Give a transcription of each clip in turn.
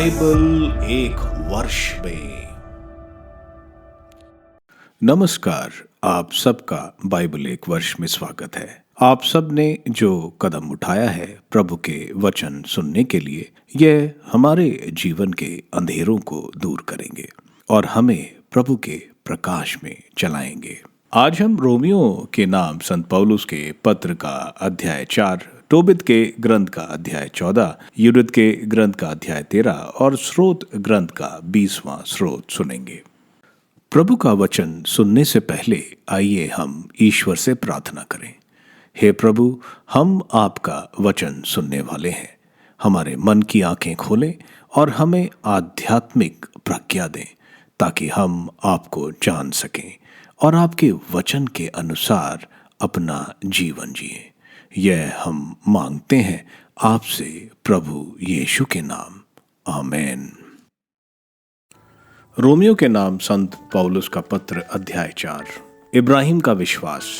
Bible एक वर्ष में। नमस्कार, आप सबका बाइबल एक वर्ष में स्वागत है। आप सब ने जो कदम उठाया है प्रभु के वचन सुनने के लिए, यह हमारे जीवन के अंधेरों को दूर करेंगे और हमें प्रभु के प्रकाश में चलाएंगे। आज हम रोमियो के नाम संत पौलुस के पत्र का अध्याय 4, तोबित के ग्रंथ का अध्याय 14, यूरित के ग्रंथ का अध्याय 13 और स्रोत ग्रंथ का 20वां स्रोत सुनेंगे। प्रभु का वचन सुनने से पहले आइए हम ईश्वर से प्रार्थना करें। हे प्रभु, हम आपका वचन सुनने वाले हैं। हमारे मन की आंखें खोलें और हमें आध्यात्मिक प्रज्ञा दें ताकि हम आपको जान सकें और आपके वचन के अनुसार अपना जीवन जिएं। यह हम मांगते हैं आपसे प्रभु यीशु के नाम, आमीन। रोमियो के नाम संत पौलुस का पत्र अध्याय 4। इब्राहिम का विश्वास।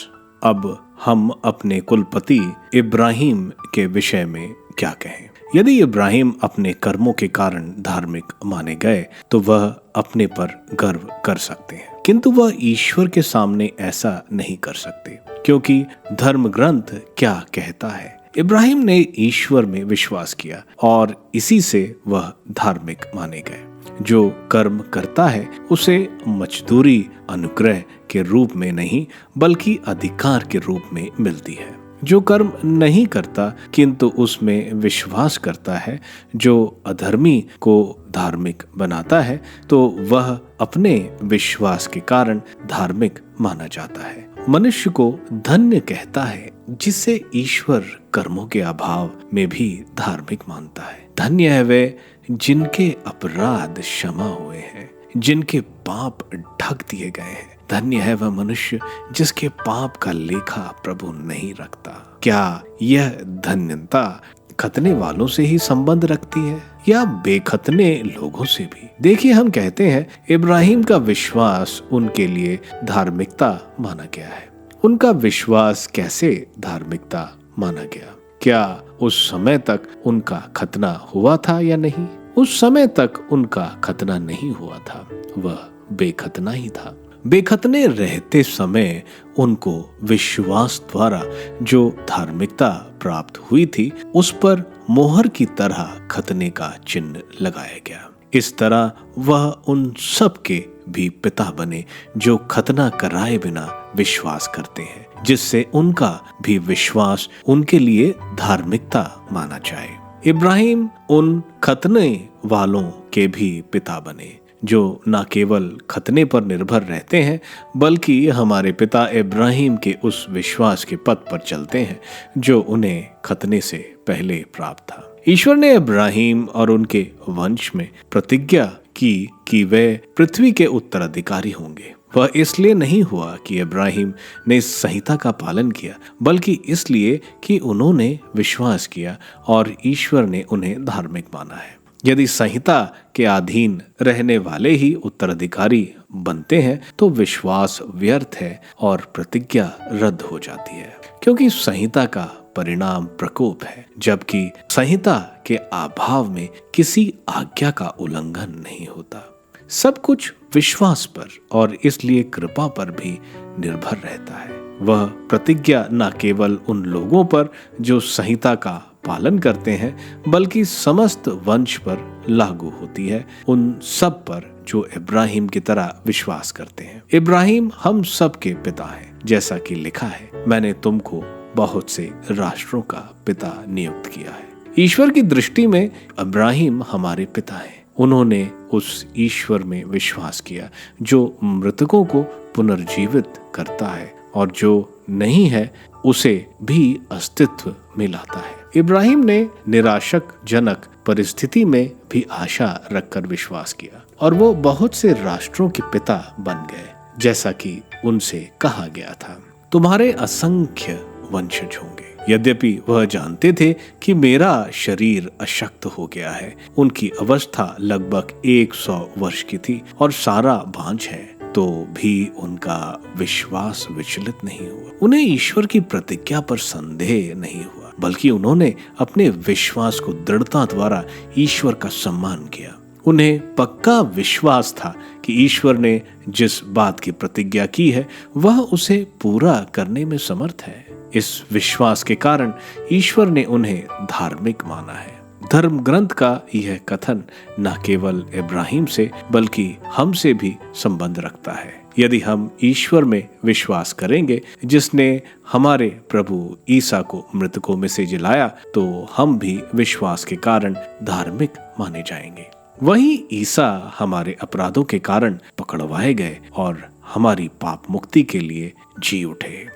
अब हम अपने कुलपति इब्राहिम के विषय में क्या कहें? यदि इब्राहिम अपने कर्मों के कारण धार्मिक माने गए तो वह अपने पर गर्व कर सकते हैं, किंतु वह ईश्वर के सामने ऐसा नहीं कर सकते, क्योंकि धर्म ग्रंथ क्या कहता है? इब्राहिम ने ईश्वर में विश्वास किया और इसी से वह धार्मिक माने गए। जो कर्म करता है उसे मजदूरी अनुग्रह के रूप में नहीं बल्कि अधिकार के रूप में मिलती है। जो कर्म नहीं करता किंतु उसमें विश्वास करता है, जो अधर्मी को धार्मिक बनाता है, तो वह अपने विश्वास के कारण धार्मिक माना जाता है। मनुष्य को धन्य कहता है जिसे ईश्वर कर्मों के अभाव में भी धार्मिक मानता है। धन्य है वे जिनके अपराध क्षमा हुए हैं, जिनके पाप ढक दिए गए हैं। धन्य है वह मनुष्य जिसके पाप का लेखा प्रभु नहीं रखता। क्या यह धन्यता खतने वालों से ही संबंध रखती है या बेखतने लोगों से भी? देखिए, हम कहते हैं इब्राहिम का विश्वास उनके लिए धार्मिकता माना गया है। उनका विश्वास कैसे धार्मिकता माना गया? क्या उस समय तक उनका खतना हुआ था या नहीं? उस समय तक उनका खतना नहीं हुआ था, वह बेखतना ही था। बेखतने रहते समय उनको विश्वास द्वारा जो धार्मिकता प्राप्त हुई थी उस पर मोहर की तरह खतने का चिन्ह लगाया गया। इस तरह वह उन सब के भी पिता बने जो खतना कराए बिना विश्वास करते हैं, जिससे उनका भी विश्वास उनके लिए धार्मिकता माना जाए। इब्राहिम उन खतने वालों के भी पिता बने जो न केवल खतने पर निर्भर रहते हैं बल्कि हमारे पिता इब्राहिम के उस विश्वास के पथ पर चलते हैं जो उन्हें खतने से पहले प्राप्त था। ईश्वर ने इब्राहिम और उनके वंश में प्रतिज्ञा की कि वे पृथ्वी के उत्तराधिकारी होंगे। वह इसलिए नहीं हुआ कि इब्राहिम ने इस संहिता का पालन किया, बल्कि इसलिए कि उन्होंने विश्वास किया और ईश्वर ने उन्हें धार्मिक माना है। यदि संहिता के अधीन रहने वाले ही उत्तराधिकारी बनते हैं तो विश्वास व्यर्थ है और प्रतिज्ञा रद्द हो जाती है, क्योंकि संहिता का परिणाम प्रकोप है, जबकि संहिता के अभाव में किसी आज्ञा का उल्लंघन नहीं होता। सब कुछ विश्वास पर और इसलिए कृपा पर भी निर्भर रहता है। वह प्रतिज्ञा न केवल उन लोगों पर जो संहिता का पालन करते हैं बल्कि समस्त वंश पर लागू होती है, उन सब पर जो इब्राहिम की तरह विश्वास करते हैं। इब्राहिम हम सब के पिता हैं, जैसा कि लिखा है, मैंने तुमको बहुत से राष्ट्रों का पिता नियुक्त किया है। ईश्वर की दृष्टि में इब्राहिम हमारे पिता हैं। उन्होंने उस ईश्वर में विश्वास किया जो मृतकों को पुनर्जीवित करता है और जो नहीं है उसे भी अस्तित्व में लाता है। इब्राहिम ने निराशकजनक परिस्थिति में भी आशा रखकर विश्वास किया और वो बहुत से राष्ट्रों के पिता बन गए, जैसा कि उनसे कहा गया था, तुम्हारे असंख्य वंशज होंगे। यद्यपि वह जानते थे कि मेरा शरीर अशक्त हो गया है। उनकी अवस्था लगभग 100 वर्ष की थी और सारा बांझ है, तो भी उनका विश्वास विचलित नहीं हुआ। उन्हें ईश्वर की प्रतिज्ञा पर संदेह नहीं हुआ, बल्कि उन्होंने अपने विश्वास को दृढ़ता द्वारा ईश्वर का सम्मान किया। उन्हें पक्का विश्वास था कि ईश्वर ने जिस बात की प्रतिज्ञा की है वह उसे पूरा करने में समर्थ है। इस विश्वास के कारण ईश्वर ने उन्हें धार्मिक माना है। धर्म ग्रंथ का यह कथन न केवल इब्राहिम से बल्कि हमसे भी संबंध रखता है। यदि हम ईश्वर में विश्वास करेंगे जिसने हमारे प्रभु ईसा को मृतकों में से जिलाया, तो हम भी विश्वास के कारण धार्मिक माने जाएंगे। वहीं ईसा हमारे अपराधों के कारण पकड़वाए गए और हमारी पाप मुक्ति के लिए जी उठे।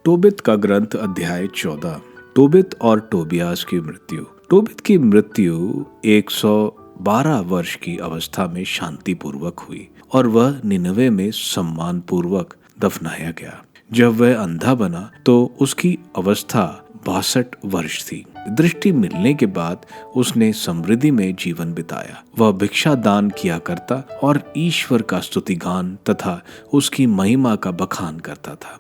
तोबित का ग्रंथ अध्याय 14। तोबित और टोबियास की मृत्यु। तोबित की मृत्यु 112 वर्ष की अवस्था में शांतिपूर्वक हुई और वह निनवे में सम्मान पूर्वक दफनाया गया। जब वह अंधा बना तो उसकी अवस्था 62 वर्ष थी। दृष्टि मिलने के बाद उसने समृद्धि में जीवन बिताया। वह भिक्षा दान किया करता और ईश्वर का स्तुतिगान तथा उसकी महिमा का बखान करता था।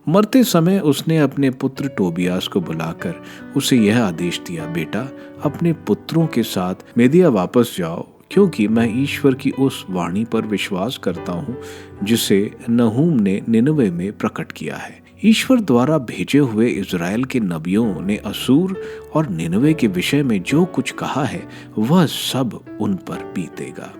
मरते समय उसने अपने पुत्र टोबियास को बुलाकर उसे यह आदेश दिया, बेटा अपने पुत्रों के साथ मेदिया वापस जाओ, क्योंकि मैं ईश्वर की उस वाणी पर विश्वास करता हूँ जिसे नहूम ने निनवे में प्रकट किया है। ईश्वर द्वारा भेजे हुए इज़राइल के नबियों ने असूर और निनवे के विषय में जो कुछ कहा है वह सब उन पर बीतेगा।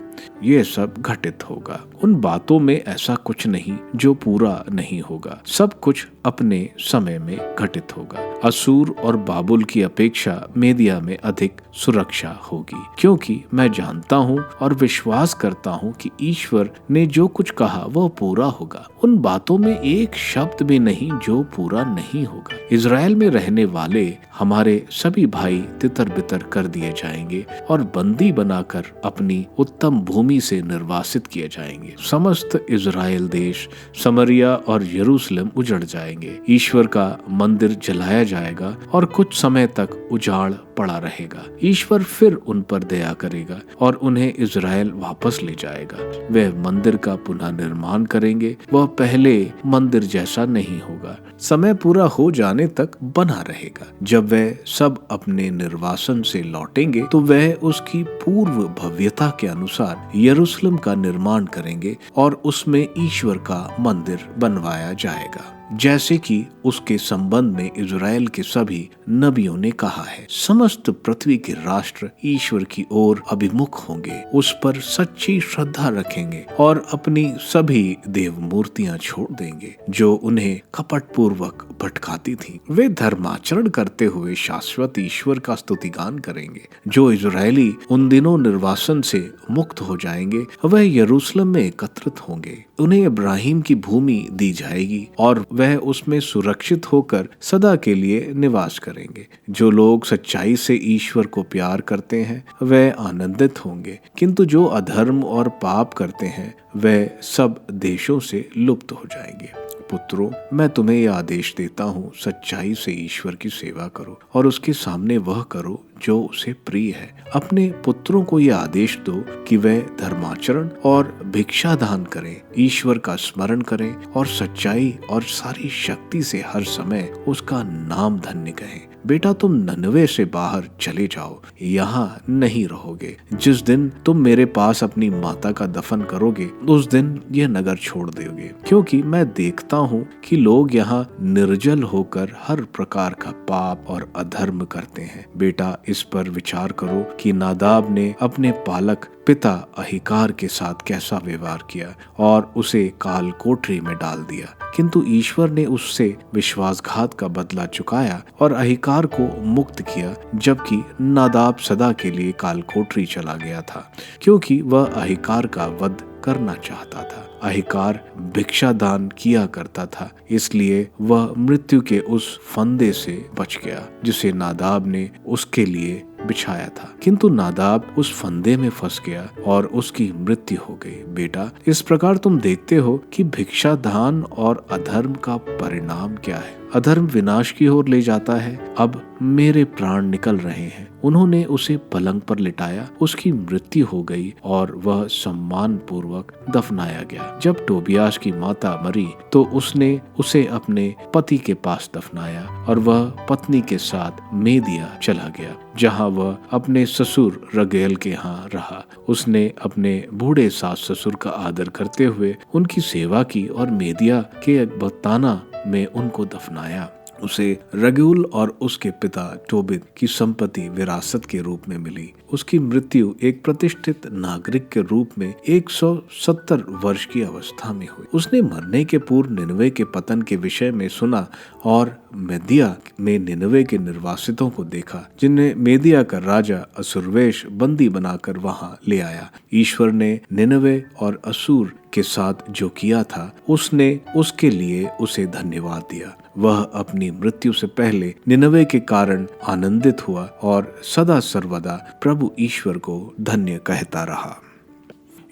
ये सब घटित होगा। उन बातों में ऐसा कुछ नहीं जो पूरा नहीं होगा। सब कुछ अपने समय में घटित होगा। असूर और बाबुल की अपेक्षा मेदिया में अधिक सुरक्षा होगी, क्योंकि मैं जानता हूँ और विश्वास करता हूँ कि ईश्वर ने जो कुछ कहा वह पूरा होगा। उन बातों में एक शब्द भी नहीं जो पूरा नहीं होगा। इज़राइल में रहने वाले हमारे सभी भाई तितर बितर कर दिए जाएंगे और बंदी बनाकर अपनी उत्तम भूमि से निर्वासित किए जाएंगे। समस्त इज़राइल देश, समरिया और यरूशलेम उजड़ जाएंगे। ईश्वर का मंदिर जलाया जाएगा और कुछ समय तक उजाड़ पड़ा रहेगा। ईश्वर फिर उन पर दया करेगा और उन्हें इज़राइल वापस ले जाएगा। वे मंदिर का पुनः निर्माण करेंगे। वह पहले मंदिर जैसा नहीं होगा। समय पूरा हो जाने तक बना रहेगा। जब वे सब अपने निर्वासन से लौटेंगे तो वह उसकी पूर्व भव्यता के अनुसार यरूशलेम का निर्माण करेंगे और उसमें ईश्वर का मंदिर बनवाया जाएगा, जैसे कि उसके संबंध में इज़राइल के सभी नबियों ने कहा है। समस्त पृथ्वी के राष्ट्र ईश्वर की ओर अभिमुख होंगे, उस पर सच्ची श्रद्धा रखेंगे और अपनी सभी देव मूर्तियां छोड़ देंगे जो उन्हें कपट पूर्वक भटकाती थी। वे धर्माचरण करते हुए शाश्वत ईश्वर का स्तुतिगान करेंगे। जो इज़राइली उन दिनों निर्वासन से मुक्त हो जाएंगे वह यरूशलेम में एकत्रित होंगे। उन्हें इब्राहिम की भूमि दी जाएगी और वह उसमें सुरक्षित होकर सदा के लिए निवास करेंगे। जो लोग सच्चाई से ईश्वर को प्यार करते हैं वह आनंदित होंगे, किंतु जो अधर्म और पाप करते हैं वह सब देशों से लुप्त हो जाएंगे। पुत्रों, मैं तुम्हें यह आदेश देता हूँ, सच्चाई से ईश्वर की सेवा करो और उसके सामने वह करो जो उसे प्रिय है। अपने पुत्रों को यह आदेश दो कि वे धर्माचरण और भिक्षा दान करें, ईश्वर का स्मरण करें और सच्चाई और सारी शक्ति से हर समय उसका नाम धन्य कहें। बेटा, तुम ननवे से बाहर चले जाओ, यहाँ नहीं रहोगे। जिस दिन तुम मेरे पास अपनी माता का दफन करोगे उस दिन यह नगर छोड़ दोगे, क्योंकि मैं देखता हूँ कि लोग यहाँ निर्जल होकर हर प्रकार का पाप और अधर्म करते हैं। बेटा, इस पर विचार करो कि नादाब ने अपने पालक पिता अहिकार के साथ कैसा व्यवहार किया और उसे काल कोठरी में डाल दिया, किंतु ईश्वर ने उससे विश्वासघात का बदला चुकाया और अहिकार को मुक्त किया, जबकि नादाब सदा के लिए काल कोठरी चला गया था, क्योंकि वह अहिकार का वध करना चाहता था। अहिकार भिक्षा दान किया करता था, इसलिए वह मृत्यु के उस फंदे से बच गया जिसे नादाब ने उसके लिए बिछाया था, किंतु नादाब उस फंदे में फंस गया और उसकी मृत्यु हो गई। बेटा, इस प्रकार तुम देखते हो कि भिक्षा दान और अधर्म का परिणाम क्या है। अधर्म विनाश की ओर ले जाता है। अब मेरे प्राण निकल रहे हैं। उन्होंने उसे पलंग पर लिटाया, उसकी मृत्यु हो गई और वह सम्मान पूर्वक दफनाया गया। जब टोबियास की माता मरी तो उसने उसे अपने पति के पास दफनाया और वह पत्नी के साथ मेदिया चला गया, जहाँ वह अपने ससुर रगेल के यहाँ रहा। उसने अपने बूढ़े सास ससुर का आदर करते हुए उनकी सेवा की और मेदिया के बत्ताना में उनको दफनाया। उसे रगूल और उसके पिता टोबित की संपत्ति विरासत के रूप में मिली। उसकी मृत्यु एक प्रतिष्ठित नागरिक के रूप में 170 वर्ष की अवस्था में हुई। उसने मरने के पूर्व निनवे के पतन के विषय में सुना और मेदिया में निनवे के निर्वासितों को देखा, जिन्हें मेदिया का राजा असुरवेश बंदी बनाकर वहां ले आया। ईश्वर ने निनवे और असुर के साथ जो किया था, उसने उसके लिए उसे धन्यवाद दिया। वह अपनी मृत्यु से पहले निनवे के कारण आनंदित हुआ और सदा सर्वदा प्रभु ईश्वर को धन्य कहता रहा।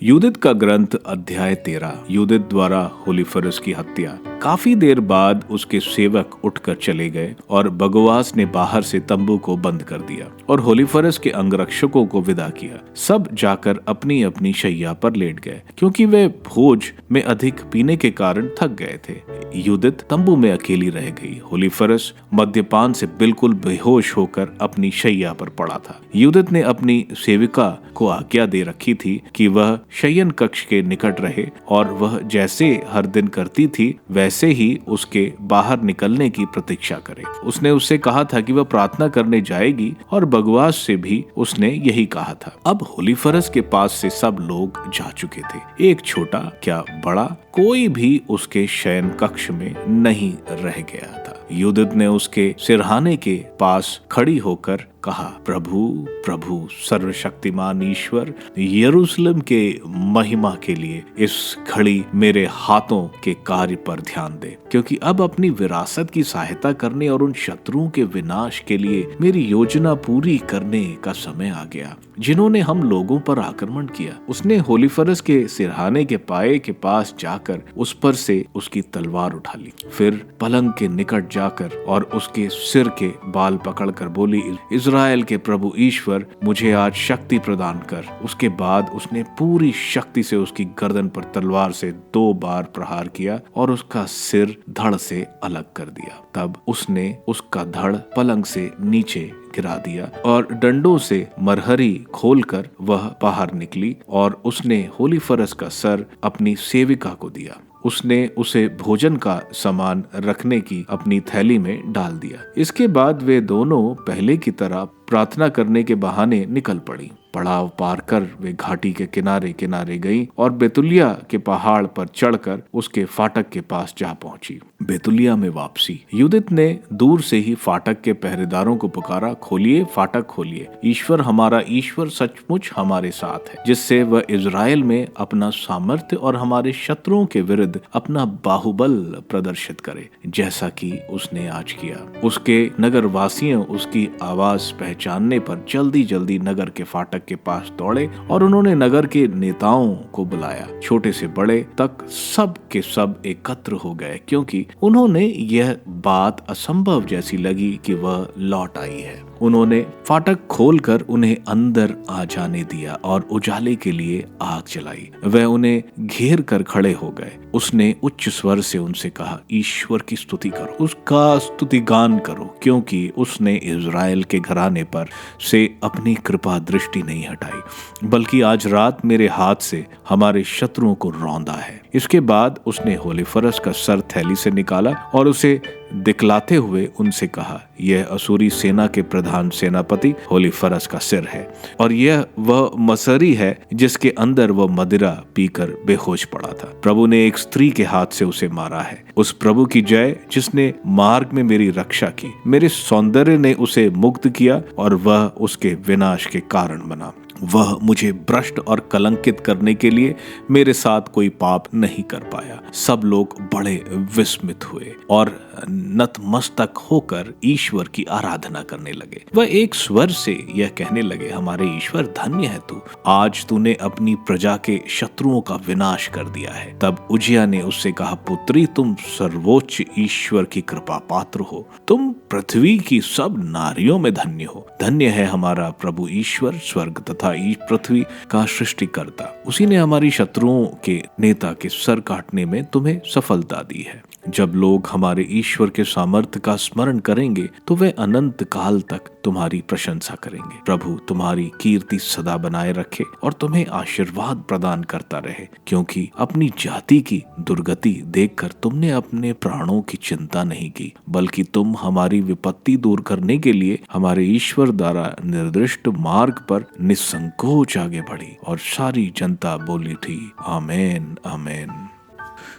यूदित का ग्रंथ अध्याय 13। यूदित द्वारा होलीफरस की हत्या। काफी देर बाद उसके सेवक उठकर चले गए और बगवास ने बाहर से तंबू को बंद कर दिया और होलीफरस के अंगरक्षकों को विदा किया। सब जाकर अपनी अपनी शैया पर लेट गए, क्योंकि वे भोज में अधिक पीने के कारण थक गए थे। यूदित तंबू में अकेली रह गई। होलीफरस मद्यपान से बिल्कुल बेहोश होकर अपनी शैया पर पड़ा था। यूदित ने अपनी सेविका को आज्ञा दे रखी थी कि वह शयन कक्ष के निकट रहे और वह जैसे हर दिन करती थी वैसे ही उसके बाहर निकलने की प्रतीक्षा करे। उसने उससे कहा था कि वह प्रार्थना करने जाएगी और बगवास से भी उसने यही कहा था। अब होलीफरस के पास से सब लोग जा चुके थे, एक छोटा क्या बड़ा, कोई भी उसके शयन कक्ष में नहीं रह गया था। यूदित ने उसके सिरहाने के पास खड़ी होकर कहा, प्रभु प्रभु सर्वशक्तिमान ईश्वर, यरूशलेम के महिमा के लिए इस घड़ी मेरे हाथों के कार्य पर ध्यान दे, क्योंकि अब अपनी विरासत की सहायता करने और उन शत्रुओं के विनाश के लिए मेरी योजना पूरी करने का समय आ गया, जिन्होंने हम लोगों पर आक्रमण किया। उसने होलीफरस के सिरहाने के पाए के पास जाकर उस पर से उसकी तलवार उठा ली, फिर पलंग के निकट जाकर और उसके सिर के बाल पकड़कर बोली, इज़राइल के प्रभु ईश्वर, मुझे आज शक्ति प्रदान कर। उसके बाद उसने पूरी शक्ति से उसकी गर्दन पर तलवार से 2 बार प्रहार किया और उसका सिर धड़ से अलग कर दिया। तब उसने उसका धड़ पलंग से नीचे गिरा दिया और डंडों से मरहरी खोलकर वह बाहर निकली और उसने होलीफरस का सर अपनी सेविका को दिया। उसने उसे भोजन का सामान रखने की अपनी थैली में डाल दिया। इसके बाद वे दोनों पहले की तरह प्रार्थना करने के बहाने निकल पड़ी। पड़ाव पार कर वे घाटी के किनारे किनारे गई और बेतुलिया के पहाड़ पर चढ़कर उसके फाटक के पास जा पहुंची। बेतुलिया में वापसी। यूदित ने दूर से ही फाटक के पहरेदारों को पुकारा, खोलिए, फाटक खोलिए। ईश्वर, हमारा ईश्वर सचमुच हमारे साथ है, जिससे वह इज़राइल में अपना सामर्थ्य और हमारे शत्रुओं के विरुद्ध अपना बाहुबल प्रदर्शित करे, जैसा कि उसने आज किया। उसके नगरवासियों उसकी आवाज पहचानने पर जल्दी जल्दी नगर के फाटक के पास दौड़े और उन्होंने नगर के नेताओं को बुलाया। छोटे से बड़े तक सब के सब एकत्र हो गए, क्योंकि उन्होंने यह बात असंभव जैसी लगी कि वह लौट आई है। उन्होंने फाटक खोलकर उन्हें अंदर आ जाने दिया और उजाले के लिए आग जलाई। वह उन्हें घेर कर खड़े हो गए। उसने उच्च स्वर से उनसे कहा, ईश्वर की स्तुति करो, उसका स्तुति गान करो, क्योंकि उसने इज़राइल के घराने पर से अपनी कृपा दृष्टि नहीं हटाई, बल्कि आज रात मेरे हाथ से हमारे शत्रुओं को रौंदा है। इसके बाद उसने होलीफरस का सर थैली से निकाला और उसे दिखलाते हुए उनसे कहा, यह असुरी सेना के प्रधान सेनापति होलीफरस का सिर है और यह वह मसरी है जिसके अंदर वह मदिरा पीकर बेहोश पड़ा था। प्रभु ने एक स्त्री के हाथ से उसे मारा है। उस प्रभु की जय जिसने मार्ग में मेरी रक्षा की। मेरे सौंदर्य ने उसे मुक्त किया और वह उसके विनाश के कारण बना। वह मुझे भ्रष्ट और कलंकित करने के लिए मेरे साथ कोई पाप नहीं कर पाया। सब लोग बड़े विस्मित हुए और नतमस्तक होकर ईश्वर की आराधना करने लगे। वह एक स्वर से यह कहने लगे, हमारे ईश्वर धन्य है तू, आज तूने अपनी प्रजा के शत्रुओं का विनाश कर दिया है। तब उजिया ने उससे कहा, पुत्री, तुम सर्वोच्च ईश्वर की कृपा पात्र हो, तुम पृथ्वी की सब नारियों में धन्य हो। धन्य है हमारा प्रभु ईश्वर, स्वर्ग तथा पृथ्वी का सृष्टिकर्ता। उसी ने हमारी शत्रुओं के नेता के सर काटने में तुम्हें सफलता दी है। जब लोग हमारे ईश्वर के सामर्थ्य का स्मरण करेंगे तो वे अनंत काल तक तुम्हारी प्रशंसा करेंगे। प्रभु तुम्हारी कीर्ति सदा बनाए रखे और तुम्हें आशीर्वाद प्रदान करता रहे, क्योंकि अपनी जाति की दुर्गति देखकर तुमने अपने प्राणों की चिंता नहीं की, बल्कि तुम हमारी विपत्ति दूर करने के लिए हमारे ईश्वर द्वारा निर्दिष्ट मार्ग पर निसंकोच आगे बढ़ी। और सारी जनता बोली थी, आमेन आमेन।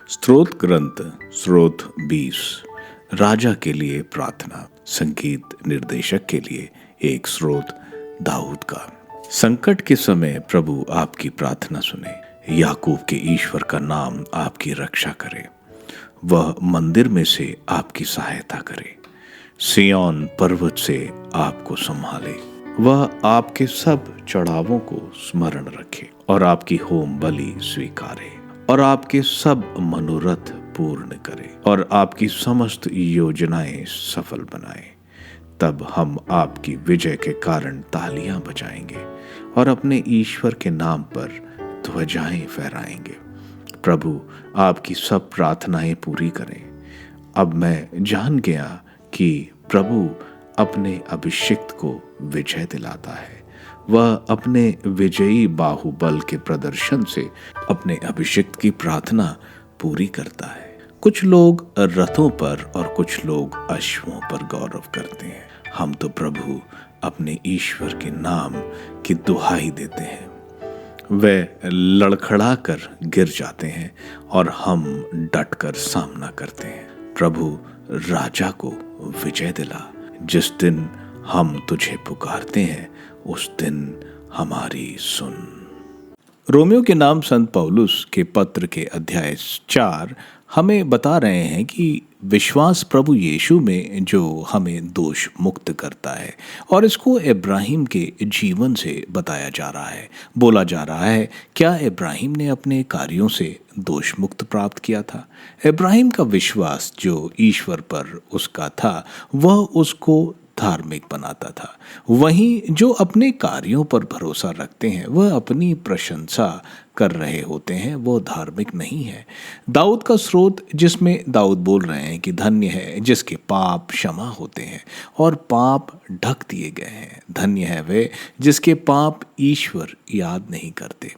स्तोत्र ग्रंथ स्रोत 20। राजा के लिए प्रार्थना। संगीत निर्देशक के लिए एक स्रोत दाऊद का। संकट के समय प्रभु आपकी प्रार्थना सुने, याकूब के ईश्वर का नाम आपकी रक्षा करे। वह मंदिर में से आपकी सहायता करे, सिय्योन पर्वत से आपको संभाले। वह आपके सब चढ़ावों को स्मरण रखे और आपकी होम बलि स्वीकारे और आपके सब मनोरथ पूर्ण करे और आपकी समस्त योजनाएं सफल बनाए। तब हम आपकी विजय के कारण तालियां बजाएंगे और अपने ईश्वर के नाम पर ध्वजाएं फहराएंगे। प्रभु आपकी सब प्रार्थनाएं पूरी करें। अब मैं जान गया कि प्रभु अपने अभिषिक्त को विजय दिलाता है। वह अपने विजयी बाहुबल के प्रदर्शन से अपने अभिषिक्त की प्रार्थना पूरी करता है। कुछ लोग रथों पर और कुछ लोग अश्वों पर गौरव करते हैं। हम तो प्रभु अपने ईश्वर के नाम की दुहाई देते हैं। वे लड़खड़ा कर गिर जाते हैं और हम डटकर सामना करते हैं। प्रभु राजा को विजय दिला। जिस दिन हम तुझे पुकारते हैं उस दिन हमारी सुन। रोमियो के नाम संत पौलुस के पत्र के अध्याय 4 हमें बता रहे हैं कि विश्वास प्रभु यीशु में जो हमें दोष मुक्त करता है, और इसको इब्राहिम के जीवन से बताया जा रहा है। बोला जा रहा है, क्या इब्राहिम ने अपने कार्यों से दोष मुक्त प्राप्त किया था? इब्राहिम का विश्वास जो ईश्वर पर उसका था वह उसको धार्मिक बनाता था। वहीं जो अपने कार्यों पर भरोसा रखते हैं वह अपनी प्रशंसा कर रहे होते हैं, वो धार्मिक नहीं है। दाऊद का स्रोत जिसमें दाऊद बोल रहे हैं कि धन्य है जिसके पाप क्षमा होते हैं और पाप ढक दिए गए हैं। धन्य है वे जिसके पाप ईश्वर याद नहीं करते।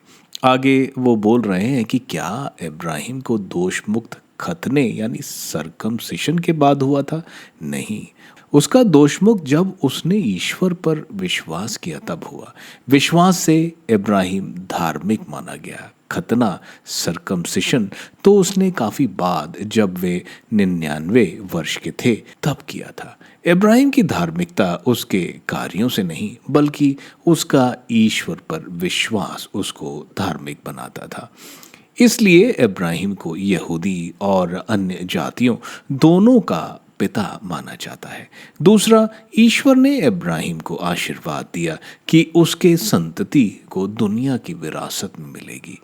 आगे वो बोल रहे हैं कि क्या इब्राहिम को दोष मुक्त खतने यानी सर्कमसिशन के बाद हुआ था? नहीं, उसका दोषमुक्त जब उसने ईश्वर पर विश्वास किया तब हुआ। विश्वास से इब्राहिम धार्मिक माना गया। खतना सर्कमसिशन तो उसने काफी बाद जब वे 99 वर्ष के थे तब किया था। इब्राहिम की धार्मिकता उसके कार्यों से नहीं बल्कि उसका ईश्वर पर विश्वास उसको धार्मिक बनाता था। इसलिए इब्राहिम को यहूदी और अन्य जातियों दोनों का पिता माना जाता है। दूसरा, ईश्वर ने इब्राहिम को आशीर्वाद दिया कि उसके संतति को दुनिया की विरासत में मिलेगी।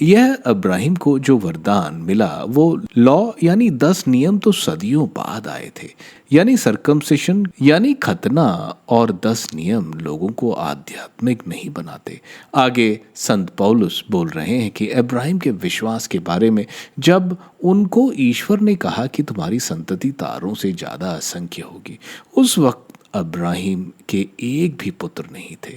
यह इब्राहिम को जो वरदान मिला वो लॉ यानी 10 नियम तो सदियों बाद आए थे। यानी सर्कमसिशन यानी खतना और 10 नियम लोगों को आध्यात्मिक नहीं बनाते। आगे संत पौलुस बोल रहे हैं कि इब्राहिम के विश्वास के बारे में जब उनको ईश्वर ने कहा कि तुम्हारी संतति तारों से ज़्यादा असंख्य होगी, उस वक्त इब्राहिम के एक भी पुत्र नहीं थे।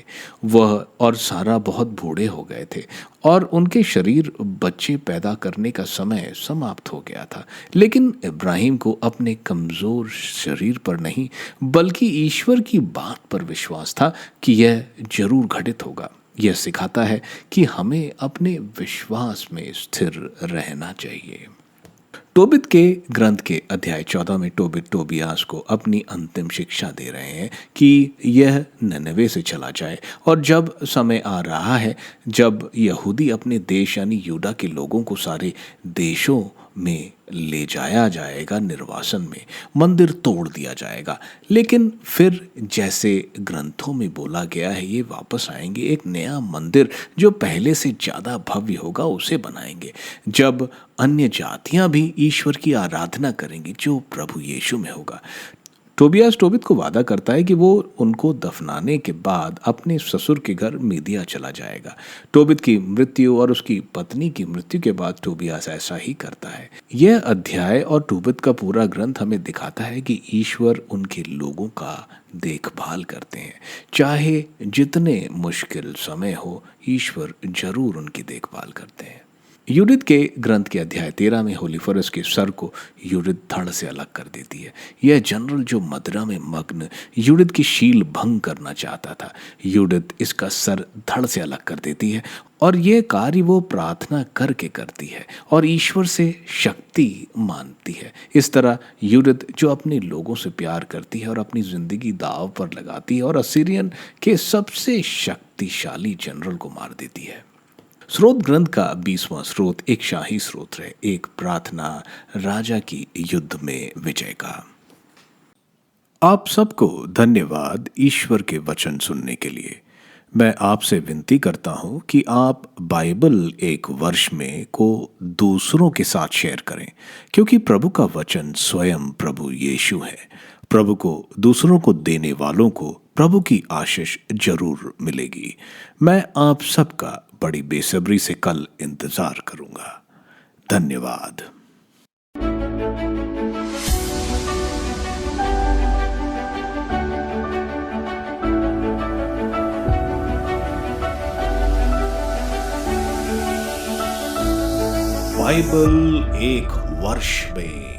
वह और सारा बहुत बूढ़े हो गए थे और उनके शरीर बच्चे पैदा करने का समय समाप्त हो गया था। लेकिन इब्राहिम को अपने कमज़ोर शरीर पर नहीं बल्कि ईश्वर की बात पर विश्वास था कि यह जरूर घटित होगा। यह सिखाता है कि हमें अपने विश्वास में स्थिर रहना चाहिए। टोबित के ग्रंथ के अध्याय 14 में टोबित टोबियास को अपनी अंतिम शिक्षा दे रहे हैं कि यह ननवे से चला जाए, और जब समय आ रहा है जब यहूदी अपने देश यानी यूदा के लोगों को सारे देशों में ले जाया जाएगा, निर्वासन में मंदिर तोड़ दिया जाएगा, लेकिन फिर जैसे ग्रंथों में बोला गया है ये वापस आएंगे, एक नया मंदिर जो पहले से ज़्यादा भव्य होगा उसे बनाएंगे, जब अन्य जातियां भी ईश्वर की आराधना करेंगी जो प्रभु यीशु में होगा। टोबियास टोबित को वादा करता है कि वो उनको दफनाने के बाद अपने ससुर के घर मीदिया चला जाएगा। टोबित की मृत्यु और उसकी पत्नी की मृत्यु के बाद टोबियास ऐसा ही करता है। यह अध्याय और टोबित का पूरा ग्रंथ हमें दिखाता है कि ईश्वर उनके लोगों का देखभाल करते हैं, चाहे जितने मुश्किल समय हो, ईश्वर जरूर उनकी देखभाल करते हैं। यूडिथ के ग्रंथ के अध्याय 13 में होलीफरस के सर को यूडिथ धड़ से अलग कर देती है। यह जनरल जो मदिरा में मग्न यूडिथ की शील भंग करना चाहता था, यूडिथ इसका सर धड़ से अलग कर देती है, और यह कार्य वो प्रार्थना करके करती है और ईश्वर से शक्ति मानती है। इस तरह यूडिथ जो अपने लोगों से प्यार करती है और अपनी जिंदगी दांव पर लगाती है और असीरियन के सबसे शक्तिशाली जनरल को मार देती है। स्रोत ग्रंथ का 20वां स्रोत एक शाही स्रोत है, एक प्रार्थना राजा की युद्ध में विजय का। आप सबको धन्यवाद ईश्वर के वचन सुनने के लिए। मैं आपसे विनती करता हूं कि आप बाइबल एक वर्ष में को दूसरों के साथ शेयर करें, क्योंकि प्रभु का वचन स्वयं प्रभु यीशु है। प्रभु को दूसरों को देने वालों को प्रभु की आशीष जरूर मिलेगी। मैं आप सबका बड़ी बेसब्री से कल इंतजार करूंगा। धन्यवाद। बाइबल एक वर्ष में